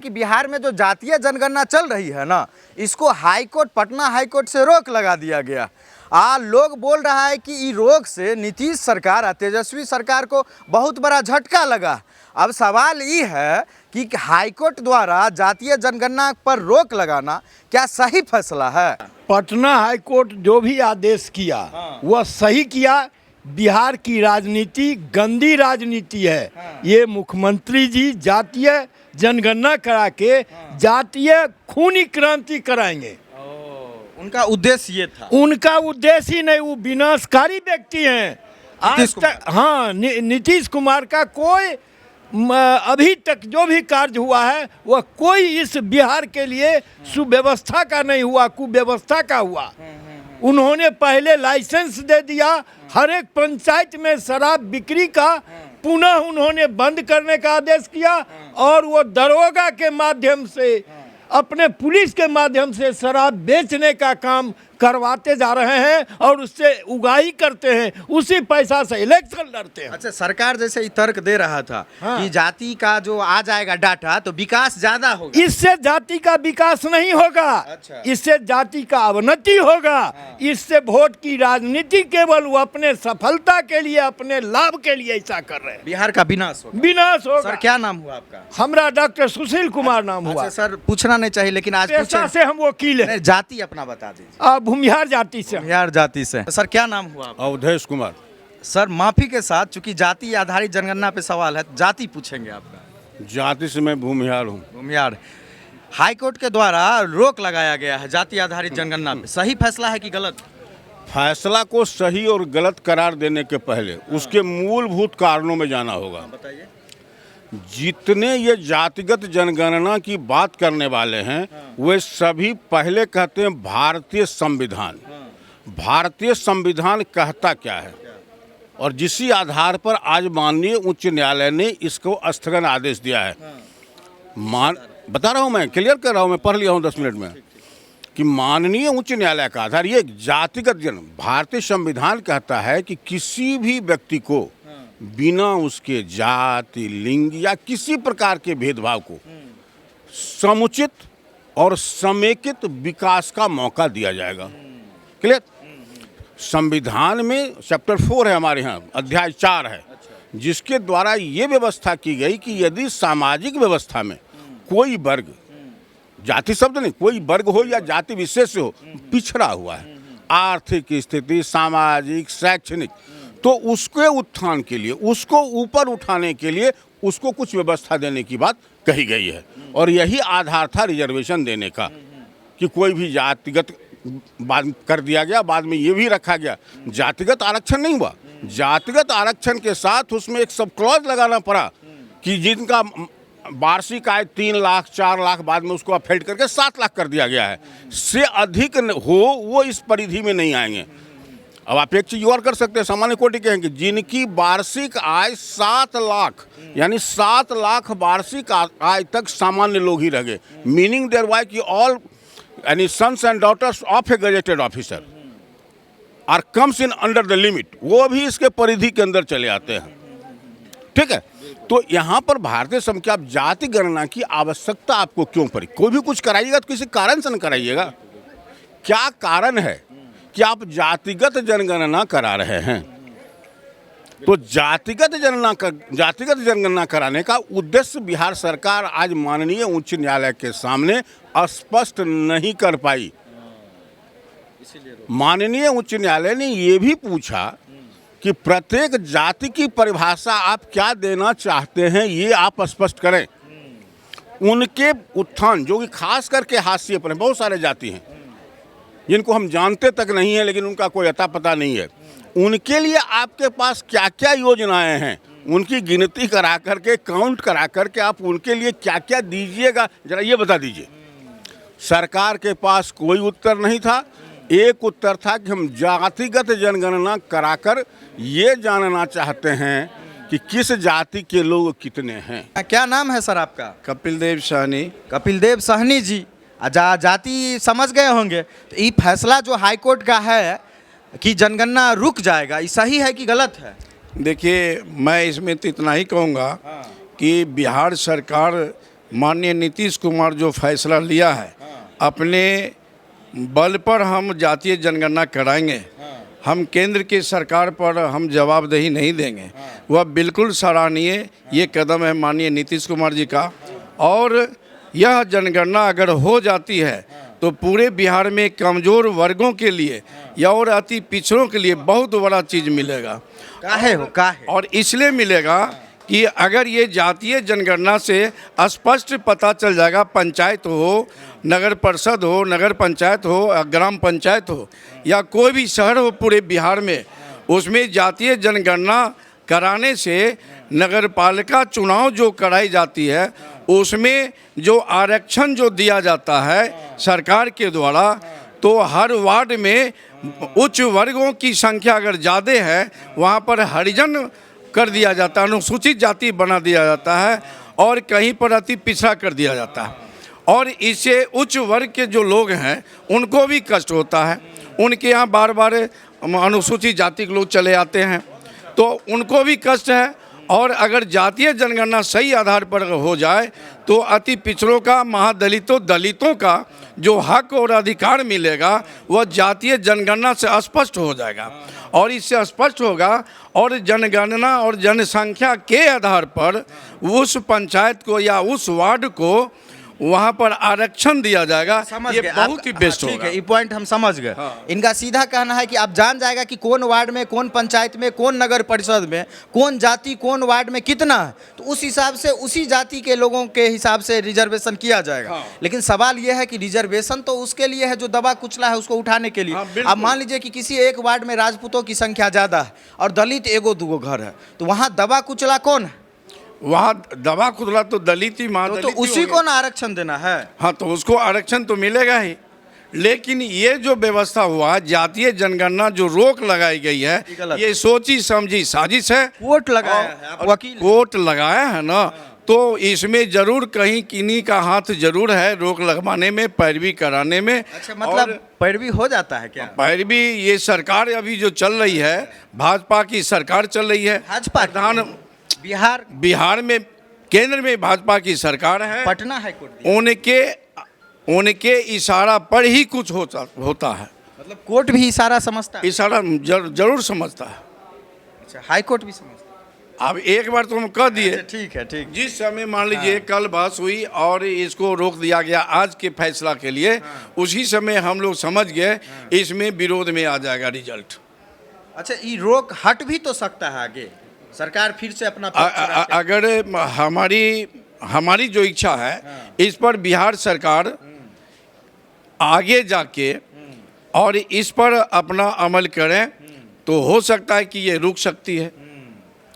कि बिहार में जो जातीय जनगणना चल रही है ना, इसको हाईकोर्ट, पटना हाईकोर्ट से रोक लगा दिया गया। लोग बोल रहा है कि इस रोक से नीतीश सरकार और तेजस्वी सरकार को बहुत बड़ा झटका लगा। अब सवाल ये है कि हाईकोर्ट द्वारा जातीय जनगणना पर रोक लगाना क्या सही फैसला है? पटना हाईकोर्ट जो भी आदेश किया वह सही किया। बिहार की राजनीति गंदी राजनीति है। ये मुख्यमंत्री जी जातीय जनगणना करा के जातीय खूनी क्रांति कराएंगे। उनका उद्देश्य ये था। उनका उद्देश्य ही नहीं, वो विनाशकारी व्यक्ति हैं। आज तक नीतीश कुमार का कोई अभी तक जो भी कार्य हुआ है वह कोई इस बिहार के लिए सुव्यवस्था का नहीं हुआ, कुव्यवस्था का हुआ। उन्होंने पहले लाइसेंस दे दिया हर एक पंचायत में शराब बिक्री का, पुनः उन्होंने बंद करने का आदेश किया और वो दरोगा के माध्यम से, अपने पुलिस के माध्यम से शराब बेचने का काम करवाते जा रहे हैं और उससे उगाही करते हैं, उसी पैसा से इलेक्शन लड़ते हैं। अच्छा, सरकार जैसे ही तर्क दे रहा था कि जाति का जो आ जाएगा डाटा तो विकास ज्यादा होगा। इससे जाति का विकास नहीं होगा। अच्छा। इससे जाति का अवनति होगा। इससे वोट की राजनीति केवल वो अपने सफलता के लिए, अपने लाभ के लिए ऐसा कर रहे हैं। बिहार का विनाश होगा। विनाश होगा। सर क्या नाम हुआ आपका? हमरा डॉक्टर सुशील कुमार नाम हुआ। अच्छा सर, पूछना नहीं चाहिए लेकिन आज पेशा से हम वकील हैं। जाति अपना बता दीजिए। भूमिहार जाति से। भूमिहार जाति से। सर क्या नाम हुआ आपका? अवधेश कुमार। सर माफी के साथ, चूंकि जाति आधारित जनगणना पे सवाल है, जाति पूछेंगे आपका। जाति से मैं भूमिहार हूँ। भूमिहार। हाईकोर्ट के द्वारा रोक लगाया गया है जाति आधारित जनगणना पे, सही फैसला है कि गलत? फैसला को सही और गलत करार देने के पहले उसके मूलभूत कारणों में जाना होगा। बताइए। जितने ये जातिगत जनगणना की बात करने वाले हैं वे सभी पहले कहते हैं भारतीय संविधान। भारतीय संविधान कहता क्या है और जिसी आधार पर आज माननीय उच्च न्यायालय ने इसको स्थगन आदेश दिया है। बता रहा हूँ, मैं क्लियर कर रहा हूँ, मैं पढ़ लिया हूँ 10 मिनट में कि माननीय उच्च न्यायालय का आधार ये जातिगत भारतीय संविधान कहता है कि किसी भी व्यक्ति को बिना उसके जाति, लिंग या किसी प्रकार के भेदभाव को समुचित और समेकित विकास का मौका दिया जाएगा। क्लियर? संविधान में चैप्टर 4 है हमारे यहाँ, अध्याय 4 है, जिसके द्वारा ये व्यवस्था की गई कि यदि सामाजिक व्यवस्था में कोई वर्ग, जाति शब्द नहीं, कोई वर्ग हो या जाति विशेष हो, पिछड़ा हुआ है, आर्थिक स्थिति, सामाजिक, शैक्षणिक, तो उसके उत्थान के लिए, उसको ऊपर उठाने के लिए उसको कुछ व्यवस्था देने की बात कही गई है। और यही आधार था रिजर्वेशन देने का कि कोई भी जातिगत बात कर दिया गया। बाद में ये भी रखा गया, जातिगत आरक्षण नहीं हुआ, जातिगत आरक्षण के साथ उसमें एक सब क्लॉज लगाना पड़ा कि जिनका वार्षिक आय 3 लाख 4 लाख, बाद में उसको अपहेड करके 7 लाख कर दिया गया है, से अधिक हो वो इस परिधि में नहीं आएंगे। अब आप एक चीज और कर सकते हैं, सामान्य कोटि के हैं कि जिनकी वार्षिक आय 7 लाख यानी 7 लाख वार्षिक आय तक सामान्य लोग ही रह गए, मीनिंग देयर वाई कि ऑल यानी sons and daughters of a gazetted officer or comes in under the limit, वो भी इसके परिधि के अंदर चले आते हैं। ठीक है, तो यहाँ पर भारतीय संविधान आप जाति गणना की आवश्यकता आपको क्यों पड़ी? कोई भी कुछ कराइएगा तो किसी कारण से न कराइएगा। क्या कारण है कि आप जातिगत जनगणना करा रहे हैं? तो जातिगत जनगणना कराने का उद्देश्य बिहार सरकार आज माननीय उच्च न्यायालय के सामने स्पष्ट नहीं कर पाई। माननीय उच्च न्यायालय ने ये भी पूछा कि प्रत्येक जाति की परिभाषा आप क्या देना चाहते हैं, ये आप स्पष्ट करें। उनके उत्थान जो कि खास करके हाशिए पर हैं, बहुत सारे जाति हैं जिनको हम जानते तक नहीं है, लेकिन उनका कोई अता पता नहीं है, उनके लिए आपके पास क्या क्या योजनाएं हैं, उनकी गिनती करा करके, काउंट करा करके आप उनके लिए क्या क्या दीजिएगा, जरा ये बता दीजिए। सरकार के पास कोई उत्तर नहीं था। एक उत्तर था कि हम जातिगत जनगणना कराकर ये जानना चाहते हैं कि किस जाति के लोग कितने हैं। क्या नाम है सर आपका? कपिल देव सहनी। कपिल देव सहनी जी, जाति समझ गए होंगे। तो ये फैसला जो हाईकोर्ट का है कि जनगणना रुक जाएगा, ये सही है कि गलत है? देखिए, मैं इसमें तो इतना ही कहूँगा कि बिहार सरकार माननीय नीतीश कुमार जो फैसला लिया है, अपने बल पर हम जातीय जनगणना कराएंगे, हम केंद्र की सरकार पर हम जवाबदेही नहीं देंगे, वह बिल्कुल सराहनीय ये कदम है माननीय नीतीश कुमार जी का। और यह जनगणना अगर हो जाती है तो पूरे बिहार में कमज़ोर वर्गों के लिए या और अति पिछड़ों के लिए बहुत बड़ा चीज़ मिलेगा। काहे और इसलिए मिलेगा कि अगर ये जातीय जनगणना से स्पष्ट पता चल जाएगा, पंचायत हो, नगर परिषद हो, नगर पंचायत हो, ग्राम पंचायत हो या कोई भी शहर हो पूरे बिहार में, उसमें जातीय जनगणना कराने से नगर पालिका चुनाव जो कराई जाती है उसमें जो आरक्षण जो दिया जाता है सरकार के द्वारा, तो हर वार्ड में उच्च वर्गों की संख्या अगर ज़्यादा है वहाँ पर हरिजन कर दिया जाता है, अनुसूचित जाति बना दिया जाता है और कहीं पर अति पिछड़ा कर दिया जाता है। और इससे उच्च वर्ग के जो लोग हैं उनको भी कष्ट होता है, उनके यहाँ बार बार अनुसूचित जाति के लोग चले आते हैं तो उनको भी कष्ट है। और अगर जातीय जनगणना सही आधार पर हो जाए तो अति पिछड़ों का, महादलितों, दलितों का जो हक और अधिकार मिलेगा वह जातीय जनगणना से स्पष्ट हो जाएगा। और इससे स्पष्ट होगा और जनगणना और जनसंख्या के आधार पर उस पंचायत को या उस वार्ड को वहाँ पर आरक्षण दिया जाएगा। समझ ये गए बहुत ही बेस्ट ठीक होगा। है, ये पॉइंट हम समझ गए। इनका सीधा कहना है कि आप जान जाएगा कि कौन वार्ड में, कौन पंचायत में, कौन नगर परिषद में, कौन जाति, कौन वार्ड में कितना है, तो उस हिसाब से उसी जाति के लोगों के हिसाब से रिजर्वेशन किया जाएगा। लेकिन सवाल यह है कि रिजर्वेशन तो उसके लिए है जो दबा कुचला है उसको उठाने के लिए। अब मान लीजिए कि किसी एक वार्ड में राजपूतों की संख्या ज़्यादा है और दलित एगो दूगो घर है, तो वहाँ दबा कुचला कौन है? वहाँ दबा खुदला तो दलित ही, तो महादलित ही उसी होंगे। को ना आरक्षण देना है। हाँ, तो उसको आरक्षण तो मिलेगा ही। लेकिन ये जो व्यवस्था हुआ जातीय जनगणना जो रोक लगाई गई है, ये सोची समझी साजिश है। वोट लगाया है, आप वकील वोट लगाया है ना, तो इसमें जरूर कहीं किन्हीं का हाथ जरूर है रोक लगवाने में, पैरवी कराने में। अच्छा, मतलब पैरवी हो जाता है क्या? पैरवी ये सरकार अभी जो चल रही है, भाजपा की सरकार चल रही है। भाजपा प्रधान बिहार में केंद्र में भाजपा की सरकार है। पटना हाई कोर्ट उनके इशारा पर ही कुछ होता है। मतलब कोर्ट भी इशारा समझता है? इशारा जरूर समझता है। अच्छा, हाई कोर्ट भी समझता है। अब एक बार तो हम कह दिए। अच्छा, ठीक है। जिस समय मान लीजिए कल बहस हुई और इसको रोक दिया गया आज के फैसला के लिए, उसी समय हम लोग समझ गए इसमें विरोध में आ जाएगा रिजल्ट। अच्छा, ये रोक हट भी तो सकता है आगे, सरकार फिर से अपना अगर हमारी जो इच्छा है इस पर बिहार सरकार आगे जाके और इस पर अपना अमल करें तो हो सकता है कि ये रुक सकती है।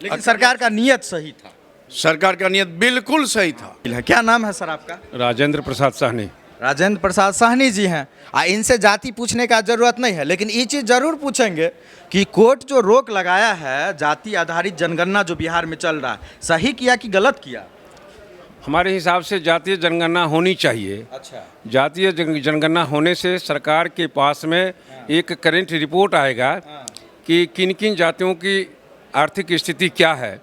लेकिन सरकार का नियत सही था। सरकार का नियत बिल्कुल सही था। क्या नाम है सर आपका? राजेंद्र प्रसाद साहनी। राजेंद्र प्रसाद साहनी जी हैं। इनसे जाति पूछने का जरूरत नहीं है, लेकिन ये चीज़ जरूर पूछेंगे कि कोर्ट जो रोक लगाया है जाति आधारित जनगणना जो बिहार में चल रहा है, सही किया कि गलत किया? हमारे हिसाब से जातीय जनगणना होनी चाहिए। अच्छा, जातीय जनगणना होने से सरकार के पास में एक करेंट रिपोर्ट आएगा कि किन किन जातियों की आर्थिक स्थिति क्या है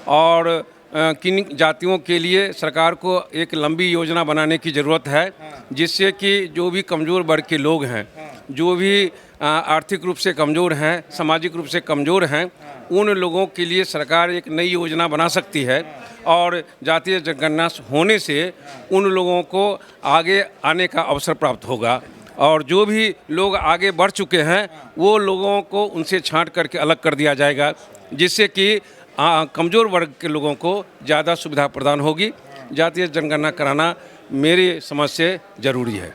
और किन जातियों के लिए सरकार को एक लंबी योजना बनाने की ज़रूरत है, जिससे कि जो भी कमज़ोर वर्ग के लोग हैं, जो भी आर्थिक रूप से कमज़ोर हैं, सामाजिक रूप से कमज़ोर हैं, उन लोगों के लिए सरकार एक नई योजना बना सकती है। और जातीय जनगणना होने से उन लोगों को आगे आने का अवसर प्राप्त होगा और जो भी लोग आगे बढ़ चुके हैं वो लोगों को उनसे छांट करके अलग कर दिया जाएगा, जिससे कि कमज़ोर वर्ग के लोगों को ज़्यादा सुविधा प्रदान होगी। जातीय जनगणना कराना मेरी समझ से ज़रूरी है।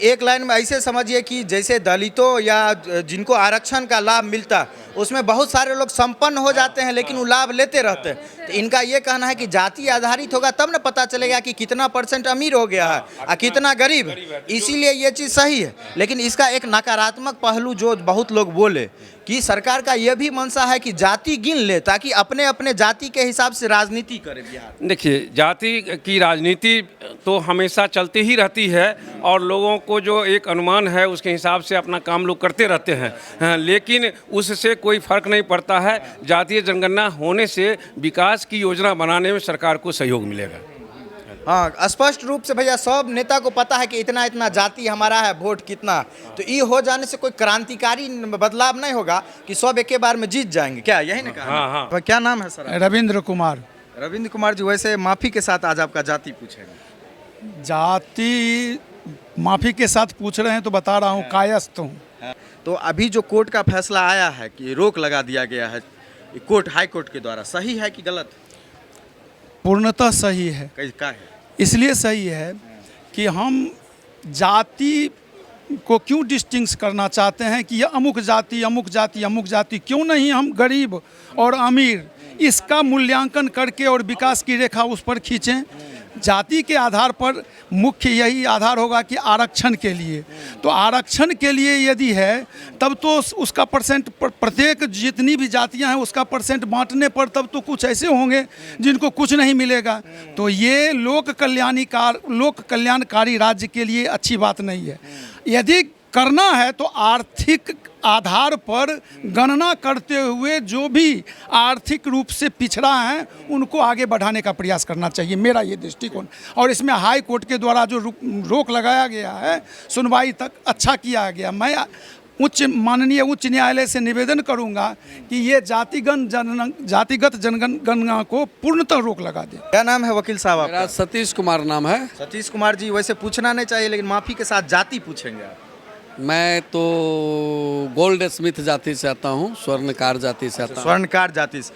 एक लाइन में ऐसे समझिए कि जैसे दलितों या जिनको आरक्षण का लाभ मिलता है उसमें बहुत सारे लोग संपन्न हो जाते हैं लेकिन वो लाभ लेते रहते हैं। तो इनका ये कहना है कि जाति आधारित होगा तब ना पता चलेगा कि कितना % अमीर हो गया है और कितना गरीब है। इसीलिए ये चीज़ सही है। लेकिन इसका एक नकारात्मक पहलू जो बहुत लोग बोले कि सरकार का यह भी मंशा है कि जाति गिन ले ताकि अपने अपने जाति के हिसाब से राजनीति करे बिहार। देखिए, जाति की राजनीति तो हमेशा चलती ही रहती है और लोगों को जो एक अनुमान है उसके हिसाब से अपना काम लोग करते रहते हैं, लेकिन उससे कोई फर्क नहीं पड़ता है। जातीय जनगणना होने से विकास की योजना बनाने में सरकार को सहयोग मिलेगा। हाँ, स्पष्ट रूप से भैया सब नेता को पता है कि इतना इतना जाति हमारा है, वोट कितना, तो ये हो जाने से कोई क्रांतिकारी बदलाव नहीं होगा कि सब एक बार में जीत जाएंगे, क्या यही ना कहा? हाँ, हाँ। क्या नाम है सर? रविंद्र कुमार। रविंद्र कुमार जी, वैसे माफी के साथ आज आपका जाति पूछेंगे। जाति माफी के साथ पूछ रहे हैं तो बता रहा हूँ, कायस्थ हूँ। तो अभी जो कोर्ट का फैसला आया है कि रोक लगा दिया गया है कोर्ट, हाई कोर्ट के द्वारा, सही है कि गलत? पूर्णतः सही है। क्या है? इसलिए सही है कि हम जाति को क्यों डिस्टिंग्स करना चाहते हैं कि यह अमुक जाति अमुक जाति अमुक जाति, क्यों नहीं हम गरीब और अमीर इसका मूल्यांकन करके और विकास की रेखा उस पर खींचें। जाति के आधार पर मुख्य यही आधार होगा कि आरक्षण के लिए, तो आरक्षण के लिए यदि है तब तो उसका परसेंट प्रत्येक जितनी भी जातियां हैं उसका परसेंट बांटने पर तब तो कुछ ऐसे होंगे जिनको कुछ नहीं मिलेगा। तो ये लोक कल्याणकारी राज्य के लिए अच्छी बात नहीं है। यदि करना है तो आर्थिक आधार पर गणना करते हुए जो भी आर्थिक रूप से पिछड़ा है उनको आगे बढ़ाने का प्रयास करना चाहिए, मेरा ये दृष्टिकोण। और इसमें हाई कोर्ट के द्वारा जो रोक लगाया गया है, सुनवाई तक अच्छा किया गया। मैं माननीय उच्च न्यायालय से निवेदन करूंगा कि ये जातिगत जनगणना को पूर्णतः रोक लगा दे। क्या नाम है वकील साहब आपका? मेरा सतीश कुमार नाम है। सतीश कुमार जी, वैसे पूछना नहीं चाहिए लेकिन माफी के साथ जाति पूछेंगे आप। मैं तो गोल्ड स्मिथ जाति से आता हूँ, स्वर्णकार जाति से आता हूँ। स्वर्णकार जाति से।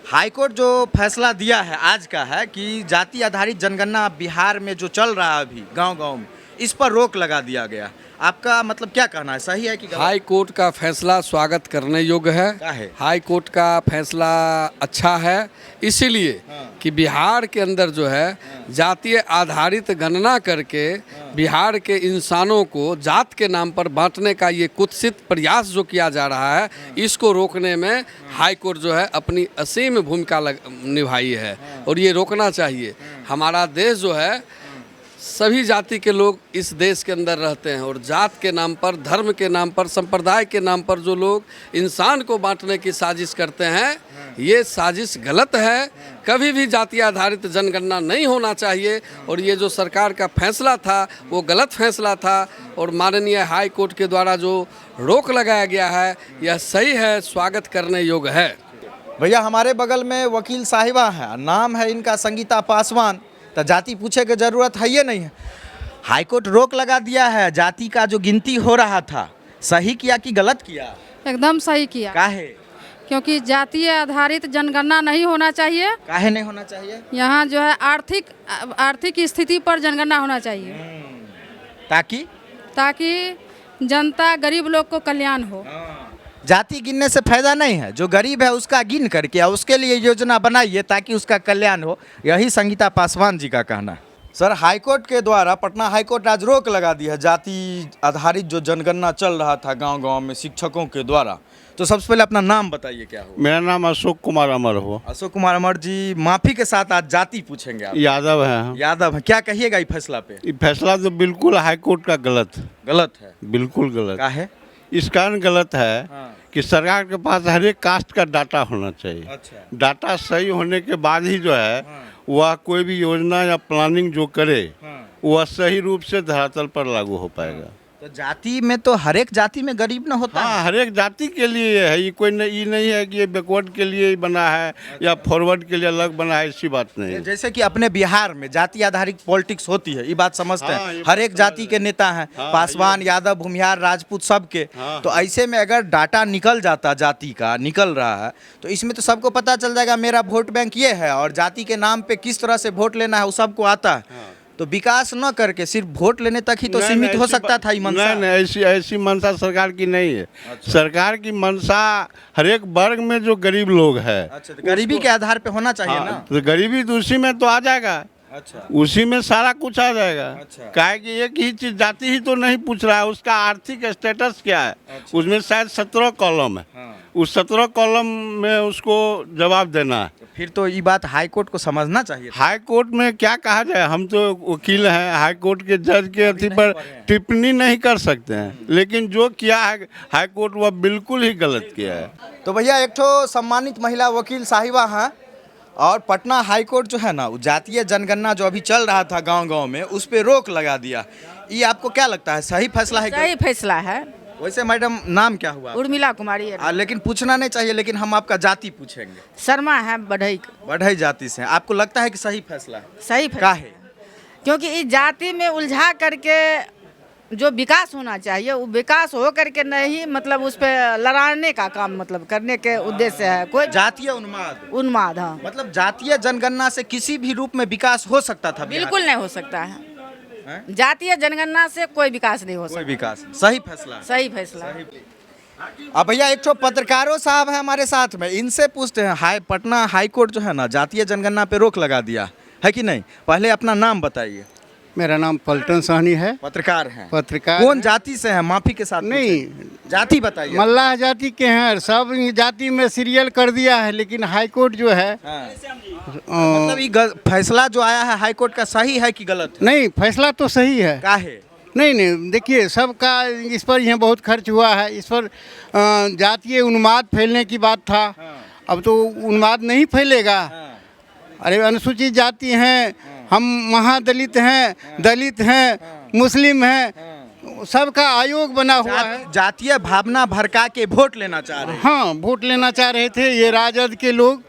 हाईकोर्ट जो फैसला दिया है आज का है कि जाति आधारित जनगणना बिहार में जो चल रहा है अभी गांव-गांव में, इस पर रोक लगा दिया गया। आपका मतलब क्या कहना है, सही है कि गलत? हाई कोर्ट का फैसला स्वागत करने योग्य क्या है? है। हाई कोर्ट का फैसला अच्छा है इसीलिए कि बिहार के अंदर जो है जातीय आधारित गणना करके बिहार के इंसानों को जात के नाम पर बांटने का ये कुत्सित प्रयास जो किया जा रहा है, इसको रोकने में हाई कोर्ट जो है अपनी असीम भूमिका निभाई है और ये रोकना चाहिए। हमारा देश जो है सभी जाति के लोग इस देश के अंदर रहते हैं और जात के नाम पर, धर्म के नाम पर, संप्रदाय के नाम पर जो लोग इंसान को बांटने की साजिश करते हैं, ये साजिश गलत है। कभी भी जाति आधारित जनगणना नहीं होना चाहिए और ये जो सरकार का फैसला था वो गलत फैसला था और माननीय हाई कोर्ट के द्वारा जो रोक लगाया गया है यह सही है, स्वागत करने योग्य है। भैया हमारे बगल में वकील साहिबा है, नाम है इनका संगीता पासवान। तो जाति पूछे की जरूरत है ये नहीं है। हाईकोर्ट रोक लगा दिया है, जाति का जो गिनती हो रहा था, सही किया कि गलत किया? एकदम सही किया। काहे? क्योंकि जातीय आधारित जनगणना नहीं होना चाहिए। काहे नहीं होना चाहिए? यहाँ जो है आर्थिक स्थिति पर जनगणना होना चाहिए ताकि जनता गरीब लोग को कल्याण हो। जाति गिनने से फायदा नहीं है, जो गरीब है उसका गिन करके उसके लिए योजना बनाइए ताकि उसका कल्याण हो। यही संगीता पासवान जी का कहना है। सर, हाईकोर्ट के द्वारा पटना हाईकोर्ट आज रोक लगा दी है जाति आधारित जो जनगणना चल रहा था गांव-गांव में शिक्षकों के द्वारा। तो सबसे पहले अपना नाम बताइए, क्या हो? मेरा नाम अशोक कुमार अमर हो। अशोक कुमार अमर जी, माफी के साथ आज जाति पूछेंगे आप। यादव है हम। यादव है, क्या कहिएगा इस फैसला पे? ये फैसला तो बिल्कुल हाई कोर्ट का गलत है, बिल्कुल गलत। क्या है? इस कारण गलत है कि सरकार के पास हर एक कास्ट का डाटा होना चाहिए। अच्छा। डाटा सही होने के बाद ही जो है वह कोई भी योजना या प्लानिंग जो करे वह सही रूप से धरातल पर लागू हो पाएगा। तो जाति में तो हर एक जाति में गरीब न होता है। हाँ, हर एक जाति के लिए है, ये कोई ये नहीं है कि ये बैकवर्ड के लिए ही बना है या फॉरवर्ड के लिए अलग बना है, ऐसी बात नहीं है। जैसे कि अपने बिहार में जाति आधारित पॉलिटिक्स होती है, ये बात समझते हाँ, हैं। हर एक जाति के नेता हैं, पासवान, यादव, भूमिहार, राजपूत, सबके। तो ऐसे में अगर डाटा निकल जाता, जाति का निकल रहा है, तो इसमें तो सबको पता चल जाएगा मेरा वोट बैंक ये है और जाति के नाम पे किस तरह से वोट लेना है वो सबको आता है। तो विकास न करके सिर्फ वोट लेने तक ही तो सीमित हो सकता था। मंशा नहीं, ऐसी मंशा सरकार की नहीं है। अच्छा। सरकार की मंशा हर एक वर्ग में जो गरीब लोग है। अच्छा, तो गरीबी के आधार पे होना चाहिए ना। तो गरीबी तो उसी में तो आ जाएगा। अच्छा, उसी में सारा कुछ आ जाएगा। अच्छा। काहे कि एक ही चीज जाति ही तो नहीं पूछ रहा है, उसका आर्थिक स्टेटस क्या है। अच्छा। उसमें शायद 17 कॉलम है। हाँ। उस 17 कॉलम में उसको जवाब देना है। तो फिर तो ये बात हाई कोर्ट को समझना चाहिए। हाई कोर्ट में क्या कहा जाए, हम तो वकील हैं, हाई कोर्ट के जज के अथी पर टिप्पणी नहीं कर सकते हैं, लेकिन जो किया है हाई कोर्ट वह बिल्कुल ही गलत किया है। तो भैया एक ठो सम्मानित महिला वकील साहिबा हैं, और पटना हाई कोर्ट जो है ना, वो जातीय जनगणना जो अभी चल रहा था गांव-गांव में, उस पे रोक लगा दिया। ये आपको क्या लगता है, सही फैसला है? सही फैसला है। वैसे मैडम नाम क्या हुआ? उर्मिला कुमारी है। लेकिन पूछना नहीं चाहिए, लेकिन हम आपका जाति पूछेंगे। शर्मा है बढ़ई। बढ़ई जाति से हैं। आपको लगता है कि सही फैसला है? सही फैसला काहे? क्योंकि इस जाति में उलझा करके जो विकास होना चाहिए वो विकास हो करके नहीं, मतलब उस पर लड़ाने का काम मतलब करने के उद्देश्य है। कोई जातीय उन्माद। उन्माद, हाँ। मतलब जातीय जनगणना से किसी भी रूप में विकास हो सकता था? बिल्कुल नहीं हो सकता है। हैं? जातीय जनगणना से कोई विकास नहीं हो कोई सकता। विकास। सही फैसला है। सही फैसला। अब भैया एक तो पत्रकारों साहब है हमारे साथ में, इनसे पूछते हैं। पटना हाई कोर्ट जो है ना, जातीय जनगणना पे रोक लगा दिया है कि नहीं? पहले अपना नाम बताइए। मेरा नाम पलटन सहनी है। पत्रकार हैं? पत्रकार कौन जाति से हैं? माफी के साथ नहीं, पूछें। जाति बताइए। मल्लाह जाति के हैं। सब जाति में सीरियल कर दिया है, लेकिन हाई कोर्ट जो है हाँ। मतलब ये फैसला जो आया है हाई कोर्ट का सही है कि गलत है? नहीं, फैसला तो सही है। काहे? नहीं, देखिए, सबका इस पर यहाँ बहुत खर्च हुआ है। इस पर जातीय उन्माद फैलने की बात था। अब तो उन्माद नहीं फैलेगा। अरे अनुसूचित जाति हैं, हम महादलित हैं, दलित हैं, मुस्लिम हैं, सबका आयोग बना हुआ है। जातीय भावना भड़का के वोट लेना चाह रहे हैं। हाँ, वोट लेना चाह रहे थे ये राजद के लोग,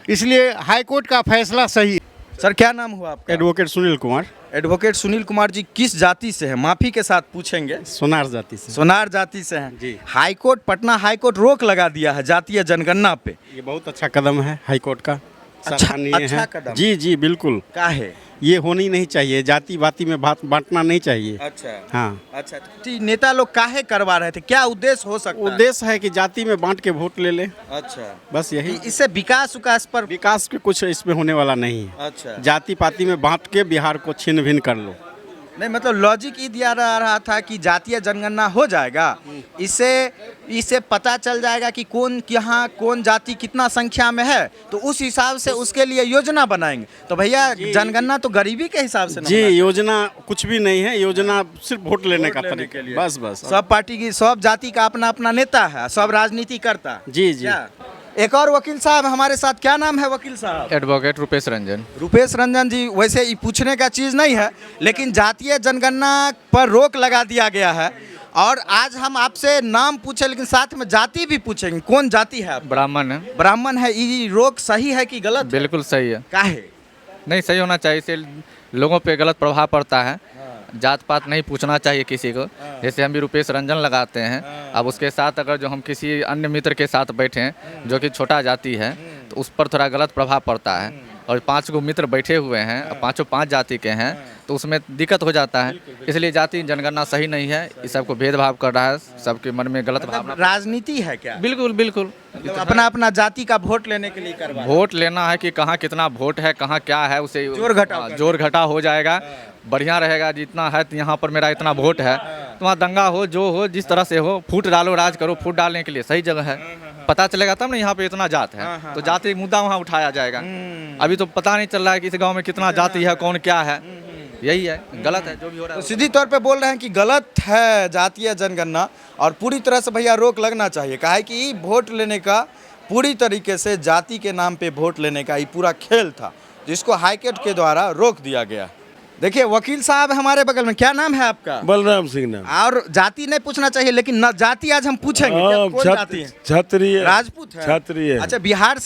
इसलिए हाई कोर्ट का फैसला सही है। सर क्या नाम हुआ आपका? एडवोकेट सुनील कुमार। एडवोकेट सुनील कुमार जी किस जाति से हैं? माफी के साथ पूछेंगे। सोनार जाति से। सोनार जाति से हैं जी। High court, Patna high court रोक लगा दिया है जातीय जनगणना पे। ये बहुत अच्छा कदम है हाई कोर्ट का। अच्छा सराहनीय है। कदम। जी जी बिल्कुल। काहे? ये होनी नहीं चाहिए, जाति बाती में बांटना नहीं चाहिए। अच्छा हाँ, अच्छा। ठीक, नेता लोग काहे करवा रहे थे? क्या उद्देश्य हो सकता है? उद्देश्य है कि जाति में बांट के वोट ले ले, अच्छा, बस यही। इससे विकास पर विकास के कुछ इसमें होने वाला नहीं है। अच्छा। जाति पाति में बांट के बिहार को छिन्न भिन्न कर लो। नहीं, मतलब लॉजिक ये दिया रहा था कि जातीय जनगणना हो जाएगा, इससे पता चल जाएगा कि कौन यहाँ कौन जाति कितना संख्या में है, तो उस हिसाब से उसके लिए योजना बनाएंगे। तो भैया जनगणना तो गरीबी के हिसाब से जी, योजना कुछ भी नहीं है। योजना सिर्फ वोट लेने का तरीका। बस बस। सब पार्टी की, सब जाति का अपना अपना नेता है, सब राजनीति करता है। जी जी। क्या? एक और वकील साहब हमारे साथ। क्या नाम है वकील साहब? एडवोकेट रुपेश रंजन। रुपेश रंजन जी, वैसे ये पूछने का चीज़ नहीं है, लेकिन जातीय जनगणना पर रोक लगा दिया गया है और आज हम आपसे नाम पूछे लेकिन साथ में जाति भी पूछेंगे। कौन जाति है आप? ब्राह्मण है। ब्राह्मण है। ये रोक सही है कि गलत? बिल्कुल सही है। काहे? नहीं, सही होना चाहिए। इससे लोगों पे गलत प्रभाव पड़ता है। जात पात नहीं पूछना चाहिए किसी को। जैसे हम भी रुपेश रंजन लगाते हैं, अब उसके साथ अगर जो हम किसी अन्य मित्र के साथ बैठे हैं जो कि छोटा जाति है, तो उस पर थोड़ा गलत प्रभाव पड़ता है। और 5 गो मित्र बैठे हुए हैं, अब पाँचों 5 जाति के हैं, तो उसमें दिक्कत हो जाता है। इसलिए जाति जनगणना सही नहीं है। इस सबको भेदभाव कर रहा है, सबके मन में गलत भावना। राजनीति है क्या? बिल्कुल बिल्कुल। अपना अपना जाति का वोट लेने के लिए करवा। वोट लेना है कि कहाँ कितना वोट है, कहाँ क्या है, उसे जोर घटा हो जाएगा, बढ़िया रहेगा। जितना है यहाँ पर मेरा इतना वोट है, तो वहाँ दंगा हो, जो हो, जिस तरह से हो, फूट डालो, राज करो। फूट डालने के लिए सही जगह है, पता चलेगा तब ना यहाँ पे इतना जात है, तो जाति मुद्दा वहाँ उठाया जाएगा। अभी तो पता नहीं चल रहा है कि इस गांव में कितना जाति है, कौन क्या है। यही है, गलत है जो भी हो रहा है। तो सीधी तौर पे बोल रहे हैं कि गलत है जातीय जनगणना और पूरी तरह से भैया रोक लगना चाहिए। कहा है कि वोट लेने का पूरी तरीके से जाति के नाम पे वोट लेने का ये पूरा खेल था, जिसको हाईकोर्ट के द्वारा रोक दिया गया। देखिए वकील साहब हमारे बगल में। क्या नाम है आपका? बलराम सिंह नाम। और जाति नहीं पूछना चाहिए, लेकिन न जाति आज हम पूछेंगे। कौन जाति है? क्षत्रिय। राजपूत है? क्षत्रिय। अच्छा, बिहार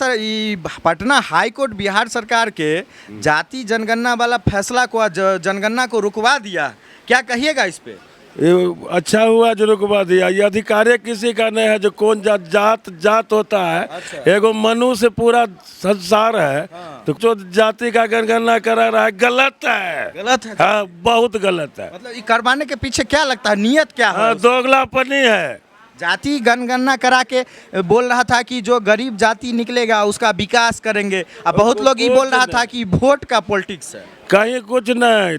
पटना हाई कोर्ट बिहार सरकार के जाति जनगणना वाला फैसला को, जनगणना को रुकवा दिया, क्या कहिएगा इस पे? ये अच्छा हुआ जो रुकवा दिया। ये अधिकार किसी का नहीं है जो कौन जात होता है। अच्छा। एगो मनुष्य पूरा संसार है, तो जो जाति का जनगणना करा रहा है गलत है। गलत है? हाँ, बहुत गलत है। मतलब ये करवाने के पीछे क्या लगता है, नियत क्या है? हाँ, दोगलापनी है। जाति जनगणना करा के बोल रहा था कि जो गरीब जाति निकलेगा उसका विकास करेंगे। अब बहुत लोग ये बोल रहा था कि वोट का पॉलिटिक्स है। कहीं कुछ नहीं।